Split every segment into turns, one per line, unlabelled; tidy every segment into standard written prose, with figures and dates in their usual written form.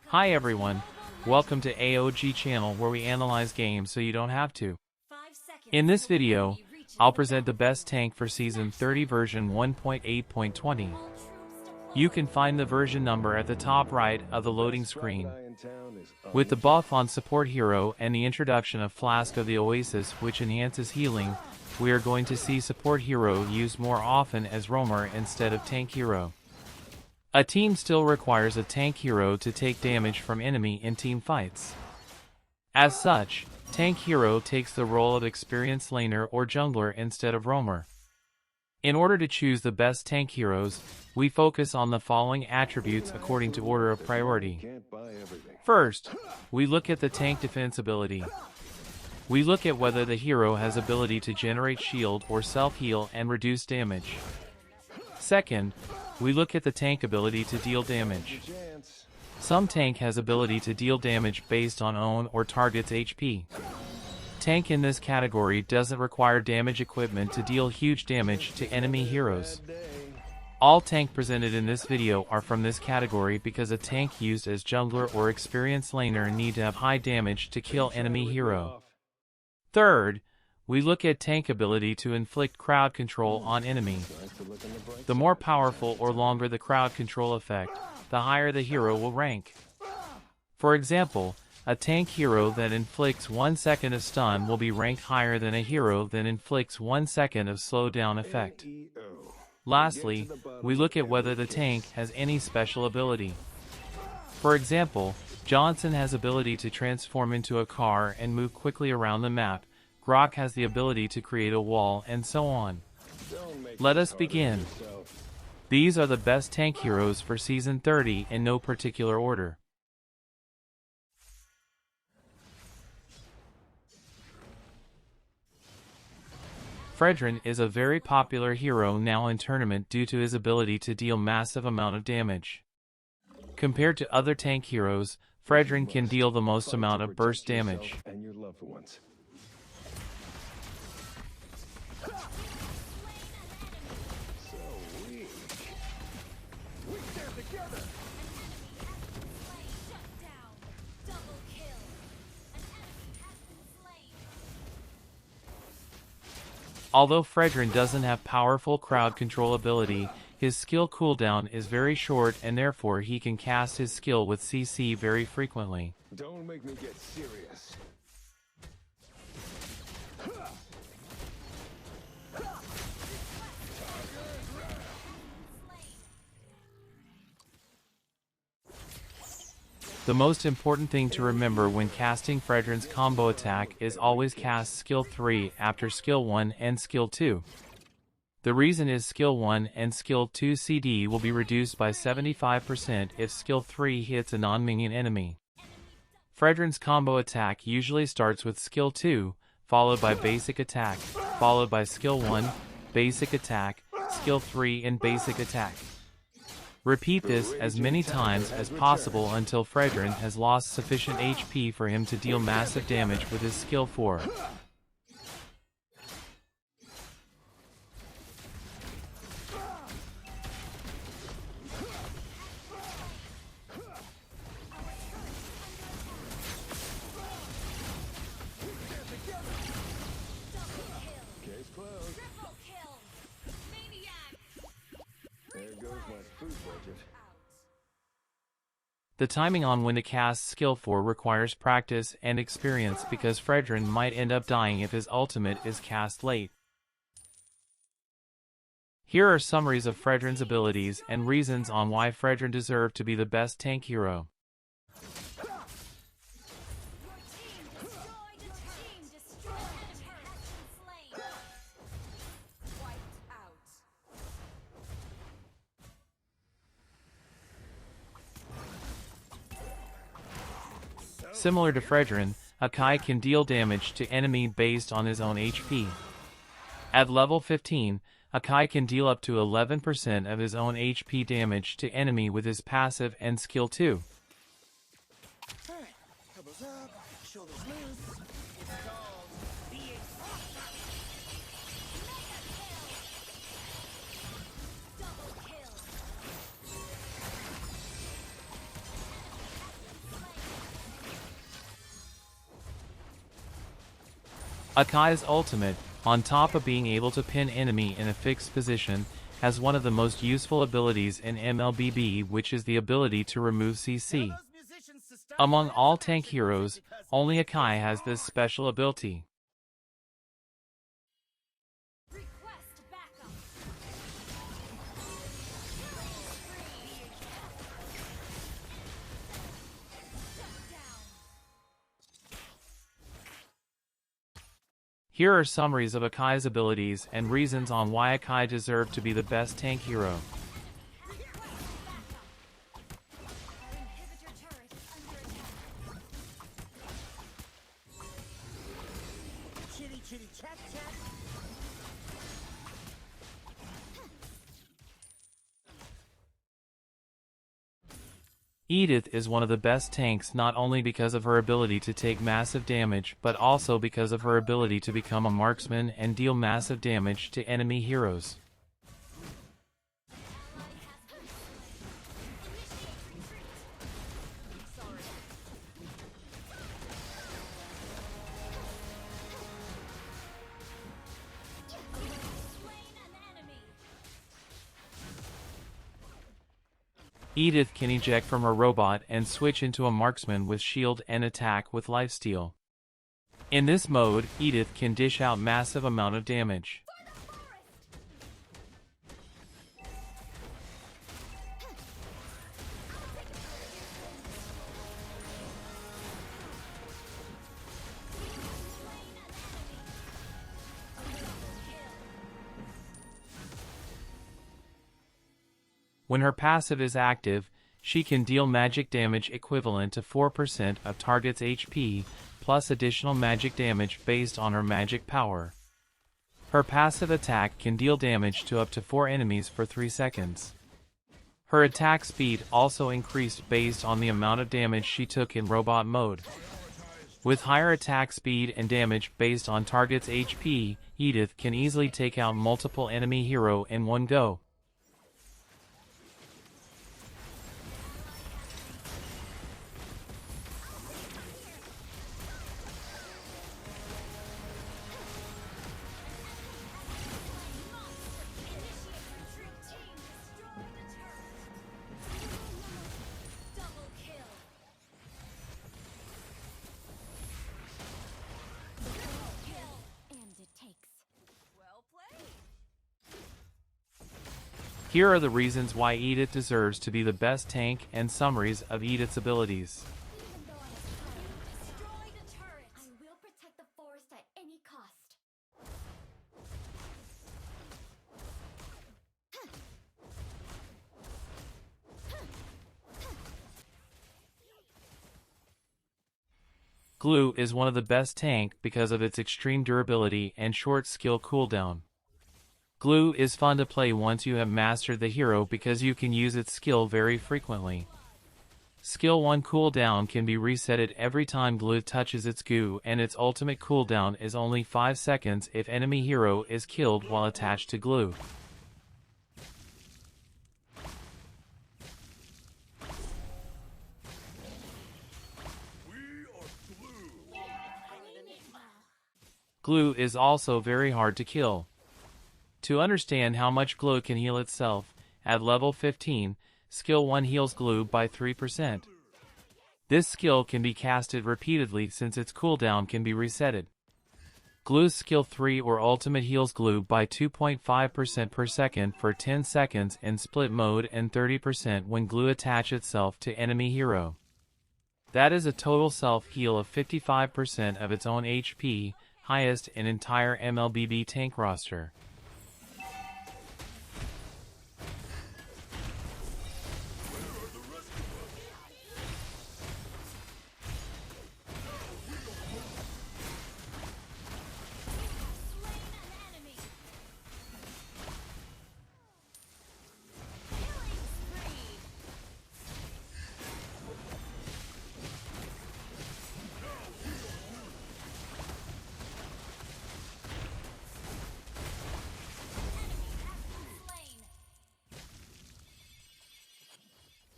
Hi everyone, welcome to AOG channel where we analyze games so you don't have to. In this video, I'll present the best tank for Season 30 version 1.8.20. You can find the version number at the top right of the loading screen. With the buff on Support Hero and the introduction of Flask of the Oasis which enhances healing, we are going to see Support Hero used more often as roamer instead of Tank Hero. A team still requires a tank hero to take damage from enemy in team fights. As such, tank hero takes the role of experienced laner or jungler instead of roamer. In order to choose the best tank heroes, we focus on the following attributes according to order of priority. First, we look at the tank defense ability. We look at whether the hero has ability to generate shield or self-heal and reduce damage. Second, we look at the tank ability to deal damage. Some tank has ability to deal damage based on own or target's HP. Tank in this category doesn't require damage equipment to deal huge damage to enemy heroes. All tank presented in this video are from this category because a tank used as jungler or experienced laner need to have high damage to kill enemy hero. Third, we look at tank ability to inflict crowd control on enemy. The more powerful or longer the crowd control effect, the higher the hero will rank. For example, a tank hero that inflicts 1 second of stun will be ranked higher than a hero that inflicts 1 second of slowdown effect. Lastly, we look at whether the tank has any special ability. For example, Johnson has ability to transform into a car and move quickly around the map. Grok has the ability to create a wall, and so on. Let us begin. These are the best tank heroes for Season 30 in no particular order. Fredrin is a very popular hero now in tournament due to his ability to deal massive amount of damage. Compared to other tank heroes, Fredrin can deal the most amount of burst damage. Although Fredrin doesn't have powerful crowd control ability, his skill cooldown is very short and therefore he can cast his skill with CC very frequently.
Don't make me get serious.
The most important thing to remember when casting Fredrin's combo attack is always cast Skill 3 after Skill 1 and Skill 2. The reason is Skill 1 and Skill 2 CD will be reduced by 75% if Skill 3 hits a non-minion enemy. Fredrin's combo attack usually starts with Skill 2, followed by Basic Attack, followed by Skill 1, Basic Attack, Skill 3 and Basic Attack. Repeat this as many times as possible until Fredrin has lost sufficient HP for him to deal massive damage with his Skill 4. The timing on when to cast Skill 4 requires practice and experience because Fredrin might end up dying if his ultimate is cast late. Here are summaries of Fredrin's abilities and reasons on why Fredrin deserved to be the best tank hero. Similar to Fredrin, Akai can deal damage to enemy based on his own HP. At level 15, Akai can deal up to 11% of his own HP damage to enemy with his passive and skill 2. Akai's ultimate, on top of being able to pin enemy in a fixed position, has one of the most useful abilities in MLBB, which is the ability to remove CC. Among all tank heroes, only Akai has this special ability. Here are summaries of Akai's abilities and reasons on why Akai deserved to be the best tank hero. Edith is one of the best tanks not only because of her ability to take massive damage but also because of her ability to become a marksman and deal massive damage to enemy heroes. Edith can eject from her robot and switch into a marksman with shield and attack with lifesteal. In this mode, Edith can dish out massive amount of damage. When her passive is active, she can deal magic damage equivalent to 4% of target's HP, plus additional magic damage based on her magic power. Her passive attack can deal damage to up to 4 enemies for 3 seconds. Her attack speed also increased based on the amount of damage she took in robot mode. With higher attack speed and damage based on target's HP, Edith can easily take out multiple enemy hero in one go. Here are the reasons why Edith deserves to be the best tank and summaries of Edith's abilities. Glue is one of the best tank because of its extreme durability and short skill cooldown. Glue is fun to play once you have mastered the hero because you can use its skill very frequently. Skill 1 cooldown can be resetted every time Glue touches its goo, and its ultimate cooldown is only 5 seconds if enemy hero is killed while attached to Glue. Glue is also very hard to kill. To understand how much Glue can heal itself, at level 15, Skill 1 heals Glue by 3%. This skill can be casted repeatedly since its cooldown can be resetted. Glue's Skill 3 or Ultimate heals Glue by 2.5% per second for 10 seconds in split mode and 30% when Glue attaches itself to enemy hero. That is a total self-heal of 55% of its own HP, highest in entire MLBB tank roster.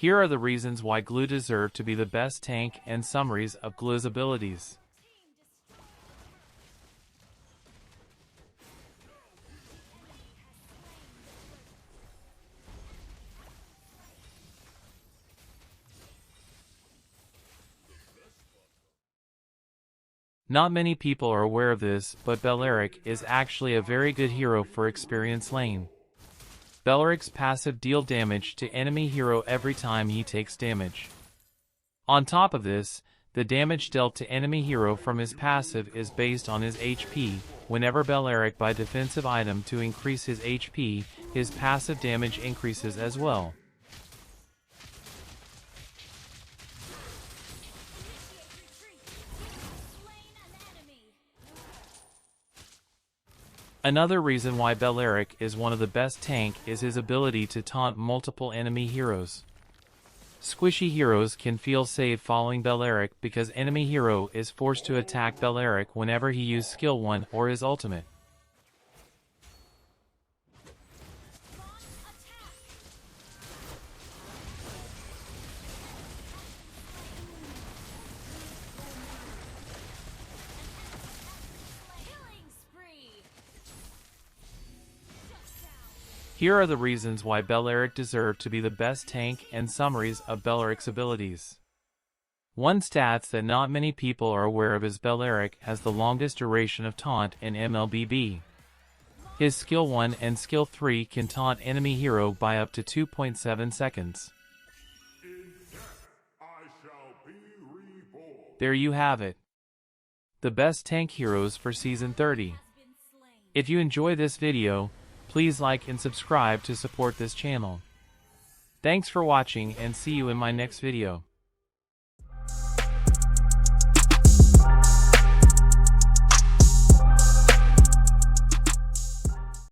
Here are the reasons why Glue deserved to be the best tank and summaries of Glue's abilities. Not many people are aware of this, but Beleric is actually a very good hero for experienced lane. Beleric's passive deals damage to enemy hero every time he takes damage. On top of this, the damage dealt to enemy hero from his passive is based on his HP. Whenever Beleric buys defensive item to increase his HP, his passive damage increases as well. Another reason why Beleric is one of the best tank is his ability to taunt multiple enemy heroes. Squishy heroes can feel safe following Beleric because enemy hero is forced to attack Beleric whenever he uses skill 1 or his ultimate. Here are the reasons why Beleric deserves to be the best tank and summaries of Beleric's abilities. One stats that not many people are aware of is Beleric has the longest duration of taunt in MLBB. His skill 1 and skill 3 can taunt enemy hero by up to 2.7 seconds. There you have it. The best tank heroes for Season 30. If you enjoy this video, please like and subscribe to support this channel. Thanks for watching and see you in my next video.